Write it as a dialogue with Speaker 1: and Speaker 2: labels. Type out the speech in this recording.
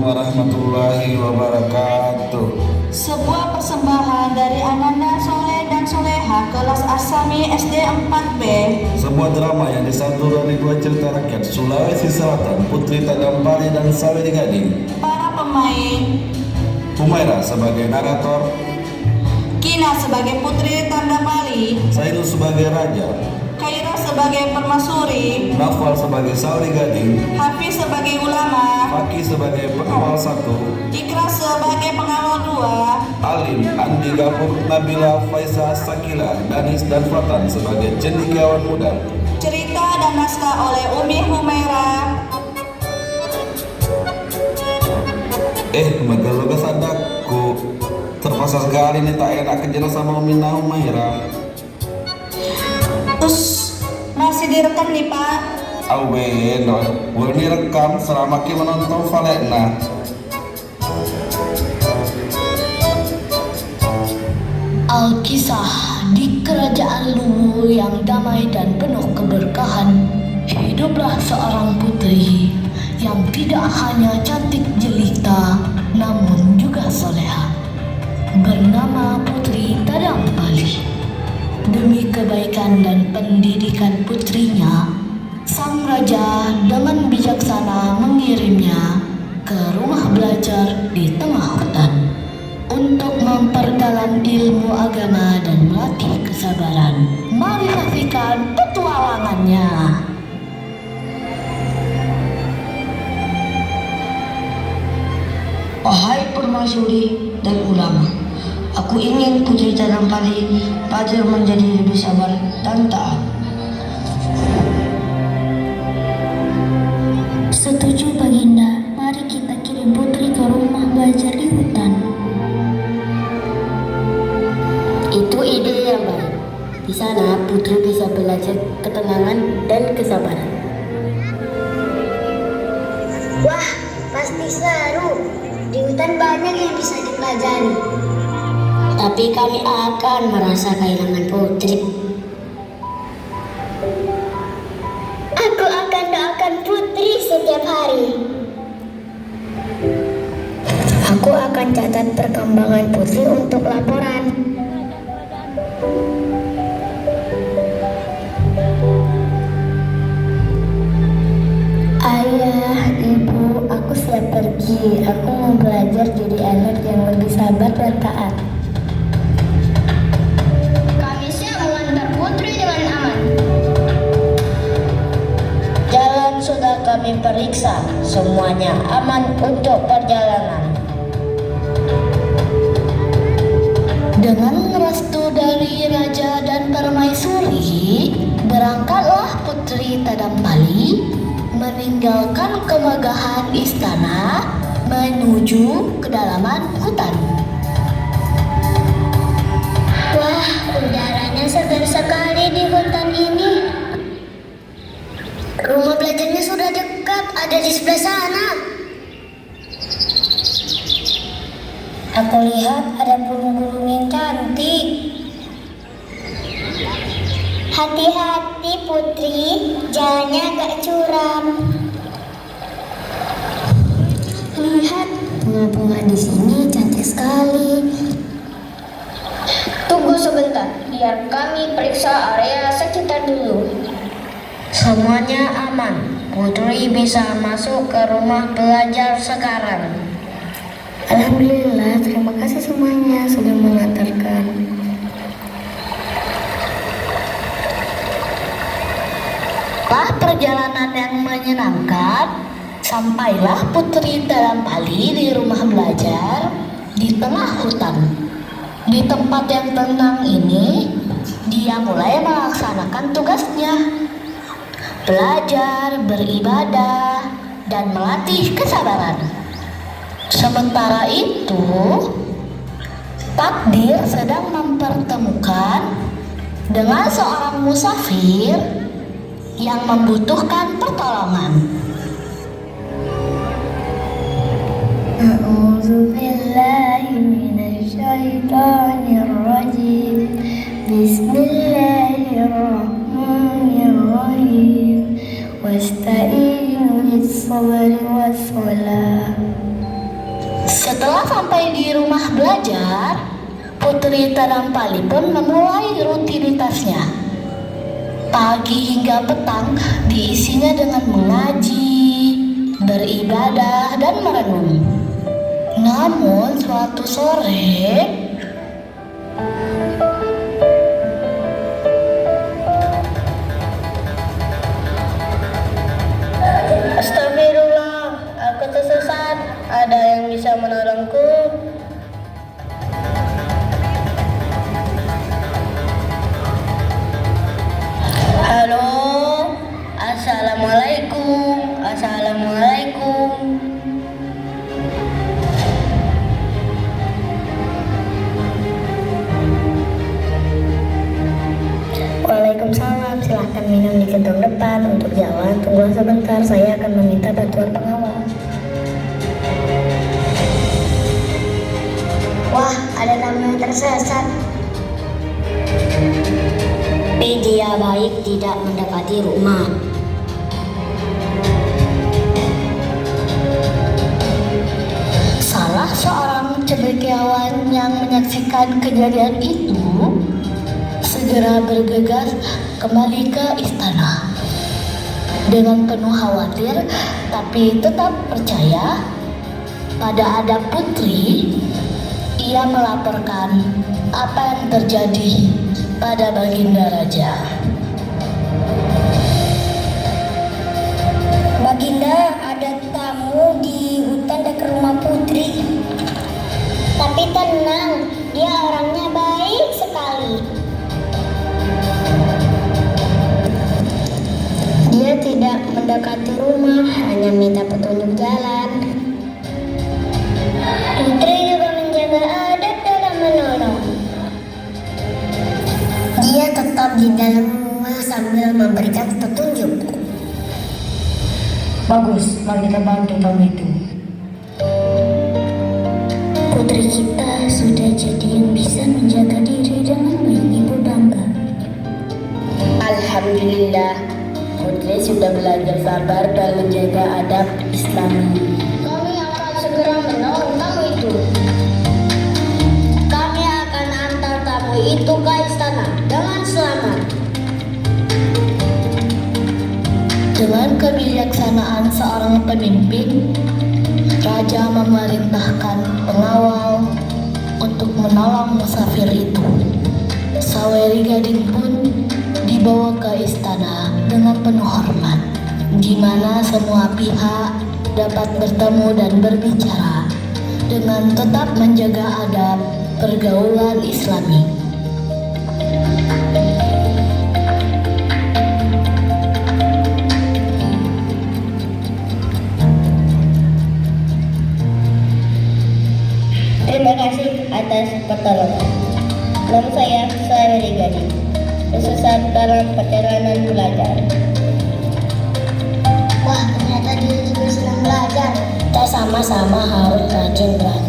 Speaker 1: warahmatullahi wabarakatuh.
Speaker 2: Sebuah persembahan dari Ananda Soleh dan Soleha kelas Asami SD 4B.
Speaker 1: Sebuah drama yang disatu dari dua cerita rakyat Sulawesi Selatan, Putri Tadampali dan Saweri Gading.
Speaker 2: Para pemain:
Speaker 1: Humaira sebagai narator,
Speaker 2: Kina sebagai Putri Tadampali,
Speaker 1: Saidul sebagai raja,
Speaker 2: Khaira sebagai permaisuri,
Speaker 1: Nafal sebagai Saweri Gading,
Speaker 2: Hafiz sebagai ulama,
Speaker 1: Faki sebagai pengawal 1,
Speaker 2: Ikhlas sebagai pengawal 2,
Speaker 1: Alim, Andi Gafur, Nabila, Faisa, Sakila, Danis, dan Fatan sebagai cendekiawan muda.
Speaker 2: cerita dan naskah oleh Umi Humaira.
Speaker 1: Magalugas sadaku. Terpaksa sekali nih tak enak kejelas sama Umi Humaira.
Speaker 2: Terus masih direkam nih Pak.
Speaker 1: Awen, boleh direkam selama kita menonton Valekna.
Speaker 3: Alkisah di kerajaan Luwu yang damai dan penuh keberkahan, hiduplah seorang putri yang tidak hanya cantik jelita, namun juga soleha, bernama Putri Tadampali. Demi kebaikan dan pendidikan putrinya, sang raja dengan bijaksana mengirimnya ke rumah belajar di tengah hutan untuk memperdalam ilmu agama dan melatih kesabaran. Mari saksikan petualangannya.
Speaker 4: Wahai permaisuri dan ulama, aku ingin Putri Tadampali belajar menjadi lebih sabar dan taat.
Speaker 5: Setuju Baginda, mari kita kirim Putri ke rumah belajar di hutan.
Speaker 6: Itu ide yang baik. Di sana Putri bisa belajar ketenangan dan kesabaran.
Speaker 5: Wah, pasti seru. Di hutan banyak yang bisa dipelajari.
Speaker 6: Tapi kami akan merasa kehilangan Putri.
Speaker 5: Aku akan doakan Putri setiap hari. Aku akan catat perkembangan Putri untuk laporan. Ayah, ibu, aku siap pergi. Aku mau belajar jadi anak yang lebih sabar dan taat.
Speaker 7: Kami siap mengantar Putri dengan aman.
Speaker 4: Jalan sudah kami periksa, semuanya aman untuk perjalanan.
Speaker 3: Dengan restu dari raja dan permaisuri, berangkatlah Putri Tadampali meninggalkan kemegahan istana menuju kedalaman hutan.
Speaker 5: Wah, udaranya segar sekali di hutan ini. Rumah belajarnya sudah dekat, ada di sebelah sana. Aku lihat ada burung-burung yang cantik. Hati-hati Putri, jalannya agak curam. Lihat, bunga-bunga di sini cantik sekali.
Speaker 7: Tunggu sebentar, biar kami periksa area sekitar dulu.
Speaker 4: Semuanya aman. Putri bisa masuk ke rumah belajar sekarang.
Speaker 5: Alhamdulillah, terima kasih semuanya sudah mengantarkan.
Speaker 3: Setelah perjalanan yang menyenangkan, sampailah Putri Tadampali di rumah belajar di tengah hutan. Di tempat yang tenang ini, dia mulai melaksanakan tugasnya, belajar, beribadah, dan melatih kesabaran. Sementara itu, takdir sedang mempertemukan dengan seorang musafir yang membutuhkan pertolongan.
Speaker 5: A'udzu billahi minasy syaithanir rajim. Bismillahirrahmanirrahim. Wasta'inu bis-sabri was-salah.
Speaker 3: Setelah sampai di rumah belajar, Putri Tadampali pun memulai rutinitasnya. Pagi hingga petang diisinya dengan mengaji, beribadah, dan merenung. Namun suatu sore,
Speaker 6: Astagfirullah, aku tersesat. Ada yang bisa menolongku? Halo, assalamualaikum, assalamualaikum.
Speaker 5: Waalaikumsalam, silahkan minum di gedung depan. Untuk jalan, tunggu sebentar, saya akan meminta bantuan pengawal.
Speaker 6: Wah, ada tamu yang tersesat. Tapi dia baik tidak mendekati rumah.
Speaker 3: salah seorang cendekiawan yang menyaksikan kejadian itu segera bergegas kembali ke istana. Dengan penuh khawatir, tapi tetap percaya pada adab putri, ia melaporkan apa yang terjadi pada Baginda Raja.
Speaker 5: Baginda, ada tamu di hutan dekat rumah putri.
Speaker 6: Tapi tenang, dia orangnya baik sekali.
Speaker 5: Dia tidak mendekati rumah, hanya minta petunjuk jalan.
Speaker 6: Putri juga menjaga adat dalam menolong.
Speaker 5: Dia tetap di dalam rumah sambil memberikan petunjuk.
Speaker 4: Bagus, mari kita bantu tamu itu.
Speaker 5: Putri kita sudah jadi yang bisa menjaga diri dengan baik, Ibu bangga.
Speaker 3: Alhamdulillah, Putri sudah belajar sabar dan menjaga adab Islami.
Speaker 7: Kami akan segera menolong tamu itu. Kami akan antar tamu itu ke istana dengan selamat.
Speaker 3: Dengan kebijaksanaan seorang pemimpin, Raja memerintahkan pengawal untuk menolong musafir itu. Saweri Gading pun dibawa ke istana dengan penuh hormat, di mana semua pihak dapat bertemu dan berbicara dengan tetap menjaga adab pergaulan Islami.
Speaker 6: Terima kasih atas pertolongan. Nama saya Saweri Gading, tersesat dalam perjalanan belajar.
Speaker 5: Wah, ternyata dia juga sedang belajar.
Speaker 6: Kita sama-sama harus rajin belajar.